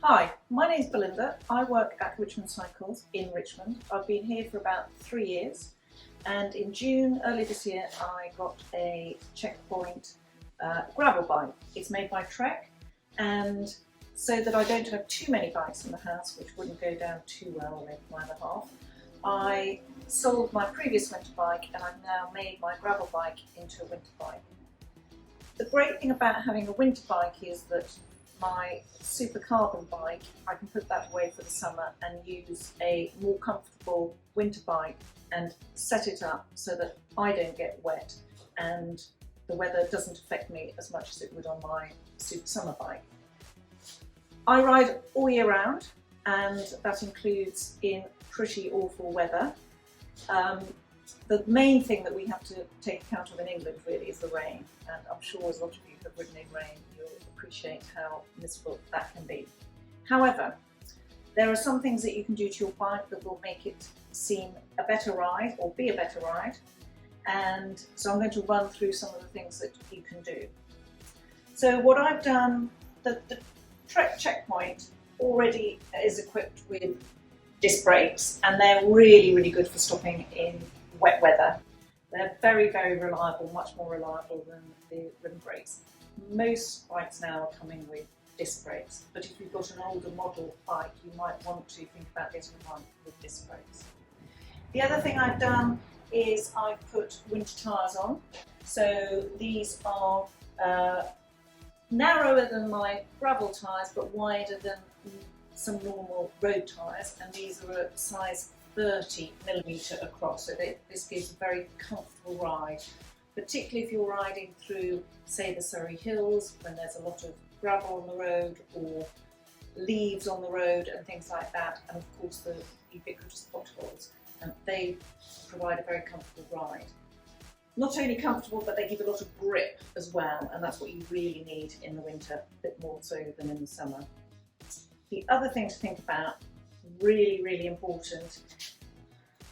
Hi, my name's Belinda. I work at Richmond Cycles in Richmond. I've been here for about 3 years, and in June early this year I got a Checkpoint gravel bike. It's made by Trek, and so that I don't have too many bikes in the house, which wouldn't go down too well with my other half, I sold my previous winter bike and I've now made my gravel bike into a winter bike. The great thing about having a winter bike is that my super carbon bike, I can put that away for the summer and use a more comfortable winter bike and set it up so that I don't get wet and the weather doesn't affect me as much as it would on my super summer bike. I ride all year round, and that includes in pretty awful weather. The main thing that we have to take account of in England really is the rain, and I'm sure as a lot of you have ridden in rain you'll appreciate how miserable that can be. However, there are some things that you can do to your bike that will make it seem a better ride or be a better ride, and so I'm going to run through some of the things that you can do. So what I've done, the Trek Checkpoint already is equipped with disc brakes, and they're really good for stopping in wet weather. They're very reliable, much more reliable than the rim brakes. Most bikes now are coming with disc brakes, but if you've got an older model bike you might want to think about getting one with disc brakes. The other thing I've done is I've put winter tyres on. So these are narrower than my gravel tyres but wider than some normal road tyres, and these are a size 30mm across, so this gives a very comfortable ride, particularly if you're riding through, say, the Surrey Hills when there's a lot of gravel on the road or leaves on the road and things like that, and of course the ubiquitous potholes, and they provide a very comfortable ride. Not only comfortable, but they give a lot of grip as well, and that's what you really need in the winter, a bit more so than in the summer. The other thing to think about, really important,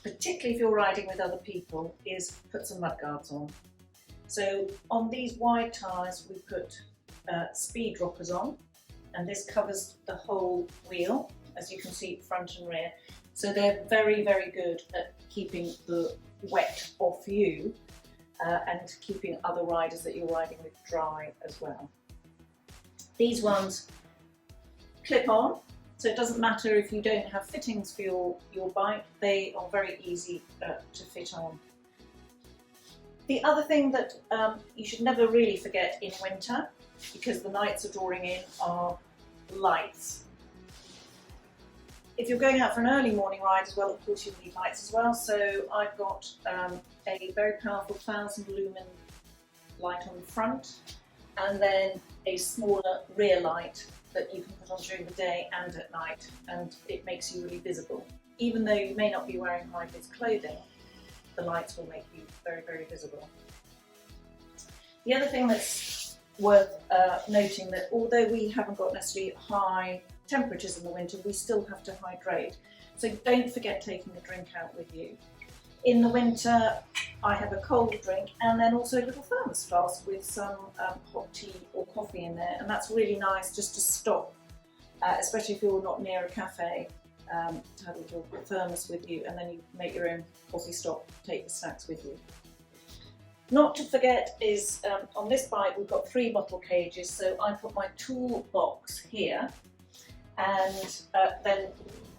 particularly if you're riding with other people, is put some mudguards on. So on these wide tyres we put speed droppers on, and this covers the whole wheel, as you can see, front and rear. So they're very good at keeping the wet off you and keeping other riders that you're riding with dry as well. These ones clip on, so it doesn't matter if you don't have fittings for your bike, they are very easy to fit on. The other thing that you should never really forget in winter, because the nights are drawing in, are lights. If you're going out for an early morning ride as well, of course you'll need lights as well, so I've got a very powerful 1000 lumen light on the front, and then a smaller rear light that you can put on during the day and at night, and it makes you really visible. Even though you may not be wearing high-vis clothing, the lights will make you very visible. The other thing that's worth noting, that although we haven't got necessarily high temperatures in the winter, we still have to hydrate. So don't forget taking a drink out with you. In the winter I have a cold drink and then also a little thermos flask with some hot tea or coffee in there, and that's really nice just to stop, especially if you're not near a cafe, to have a little thermos with you, and then you make your own coffee stop, take the snacks with you. Not to forget is on this bike we've got 3 bottle cages, so I put my toolbox here and then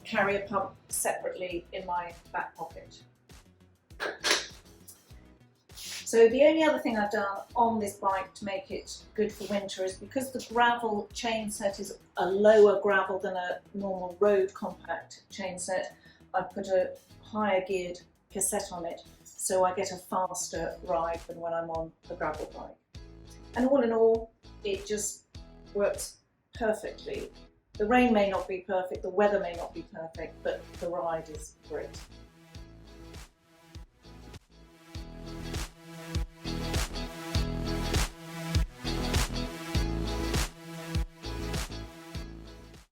carry a pump separately in my back pocket. So the only other thing I've done on this bike to make it good for winter is, because the gravel chainset is a lower gravel than a normal road compact chainset, I've put a higher geared cassette on it, so I get a faster ride than when I'm on the gravel bike. And all in all, it just works perfectly. The rain may not be perfect, the weather may not be perfect, but the ride is great.